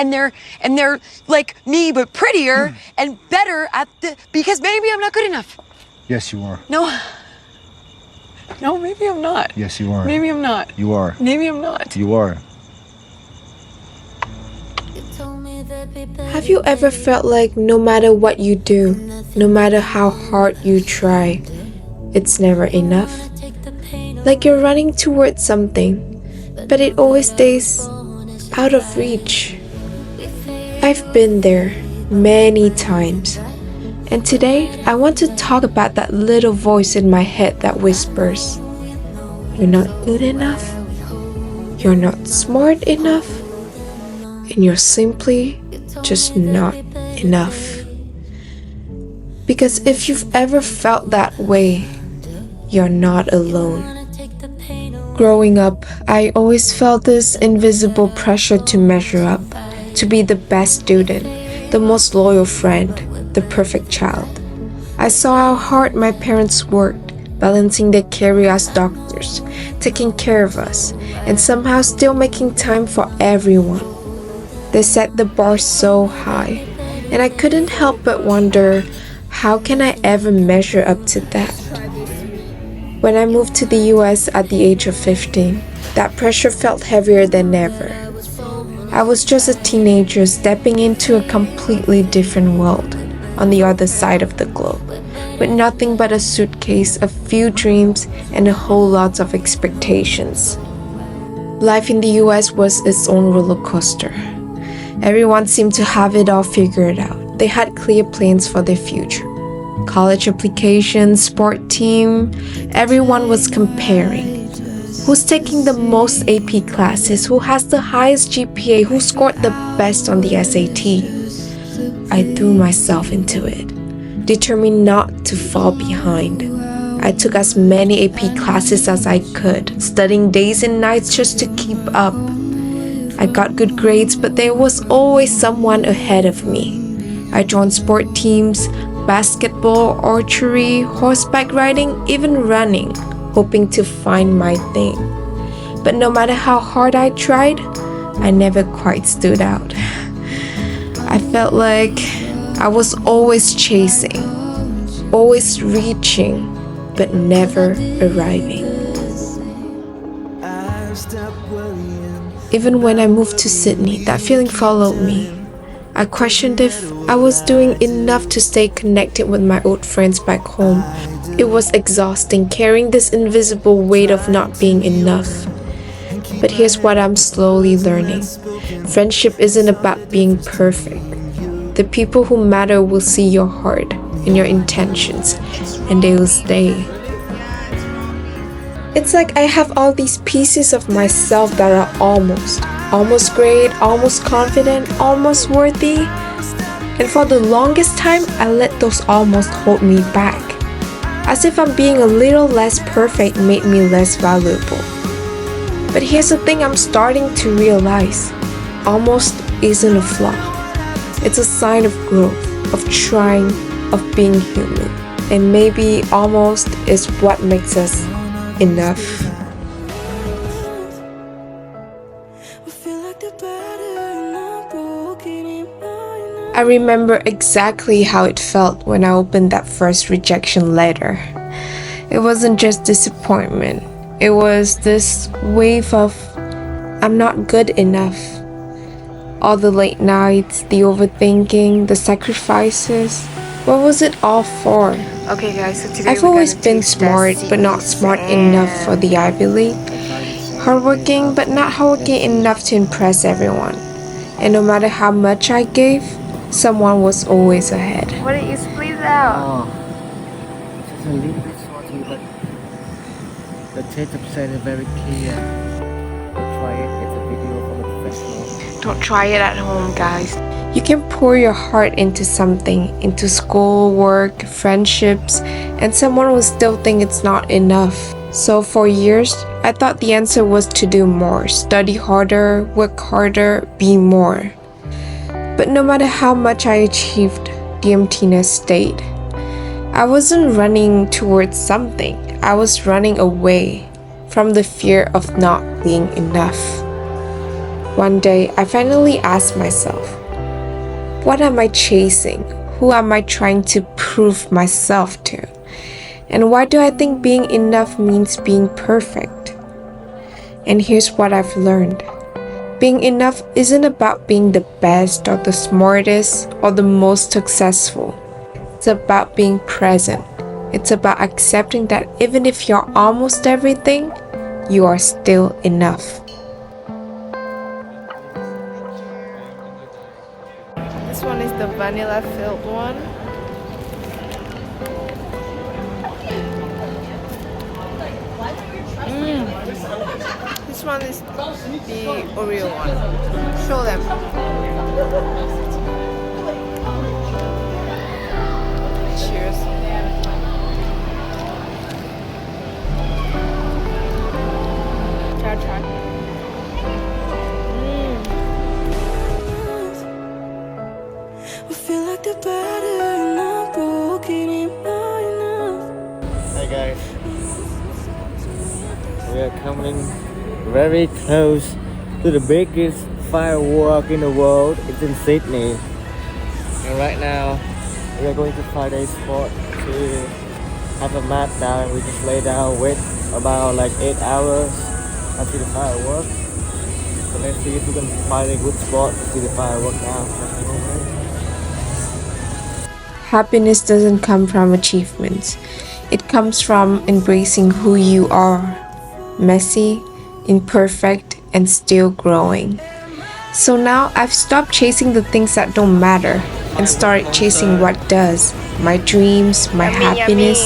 they're like me but prettier and better because maybe I'm not good enough. Yes, you are. No, maybe I'm not. Yes, you are. Maybe I'm not. You are. Maybe I'm not. You are. Have you ever felt like no matter what you do, no matter how hard you try, it's never enough? Like you're running towards something, but it always stays out of reach. I've been there many times, and today I want to talk about that little voice in my head that whispers, "You're not good enough, you're not smart enough, and you're simply just not enough." Because if you've ever felt that way, you're not alone. Growing up, I always felt this invisible pressure to measure up, to be the best student, the most loyal friend, the perfect child. I saw how hard my parents worked, balancing their career as doctors, taking care of us, and somehow still making time for everyone. They set the bar so high, and I couldn't help but wonder, how can I ever measure up to that? When I moved to the US at the age of 15, that pressure felt heavier than ever. I was just a teenager stepping into a completely different world on the other side of the globe, with nothing but a suitcase, a few dreams, and a whole lot of expectations. Life in the US was its own roller coaster. Everyone seemed to have it all figured out. They had clear plans for their future. College applications, sport team, everyone was comparing. Who's taking the most AP classes? Who has the highest GPA? Who scored the best on the SAT? I threw myself into it, determined not to fall behind. I took as many AP classes as I could, studying days and nights just to keep up. I got good grades, but there was always someone ahead of me. I joined sport teams, basketball, archery, horseback riding, even running, hoping to find my thing. But no matter how hard I tried, I never quite stood out. I felt like I was always chasing, always reaching, but never arriving. Even when I moved to Sydney, that feeling followed me. I questioned if I was doing enough to stay connected with my old friends back home. It was exhausting carrying this invisible weight of not being enough. But here's what I'm slowly learning. Friendship isn't about being perfect. The people who matter will see your heart and your intentions, and they will stay. It's like I have all these pieces of myself that are almost great, almost confident, almost worthy. And for the longest time, I let those almost hold me back. As if I'm being a little less perfect made me less valuable. But here's the thing I'm starting to realize. Almost isn't a flaw. It's a sign of growth, of trying, of being human. And maybe almost is what makes us enough. I remember exactly how it felt when I opened that first rejection letter. It wasn't just disappointment. It was this wave of, I'm not good enough. All the late nights, the overthinking, the sacrifices. What was it all for? Okay guys, so today I've always been smart, but not smart enough for the Ivy League. Hardworking, but not hardworking enough to impress everyone. And no matter how much I gave, someone was always ahead. Why don't you squeeze out? Just a little bit salty, but the taste of salt is very clear. Try it. It's a video from a professional. Don't try it at home, guys. You can pour your heart into something, into school, work, friendships, and someone will still think it's not enough. So for years, I thought the answer was to do more, study harder, work harder, be more. But no matter how much I achieved, the emptiness stayed. I wasn't running towards something. I was running away from the fear of not being enough. One day, I finally asked myself, what am I chasing? Who am I trying to prove myself to? And why do I think being enough means being perfect? And here's what I've learned. Being enough isn't about being the best or the smartest or the most successful. It's about being present. It's about accepting that even if you're almost everything, you are still enough. This one is the vanilla filled one. This one is the Oreo one. Show them. Cheers. Try. Hi guys, we are coming very close to the biggest firework in the world. It's in Sydney, and right now we are going to find a spot to have a mat down, and we just lay down, wait about like 8 hours until the firework. So let's see if we can find a good spot to see the firework now. Happiness doesn't come from achievements. It comes from embracing who you are. Messy, imperfect, and still growing. So now I've stopped chasing the things that don't matter and started chasing what does. My dreams, my happiness.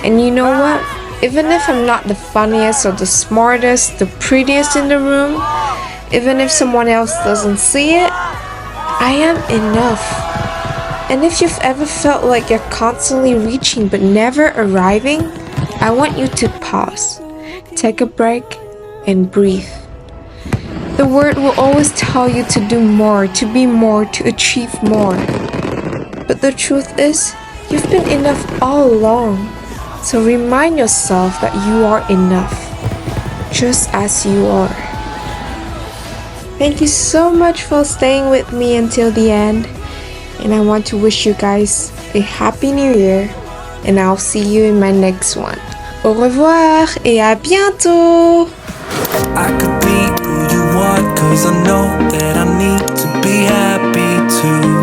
And you know what? Even if I'm not the funniest or the smartest, the prettiest in the room, even if someone else doesn't see it, I am enough. And if you've ever felt like you're constantly reaching but never arriving, I want you to pause, take a break, and breathe. The world will always tell you to do more, to be more, to achieve more. But the truth is, you've been enough all along. So remind yourself that you are enough, just as you are. Thank you so much for staying with me until the end. And I want to wish you guys a happy new year. And I'll see you in my next one. Au revoir et à bientôt! I could be who you want, 'cause I know that I need to be happy too.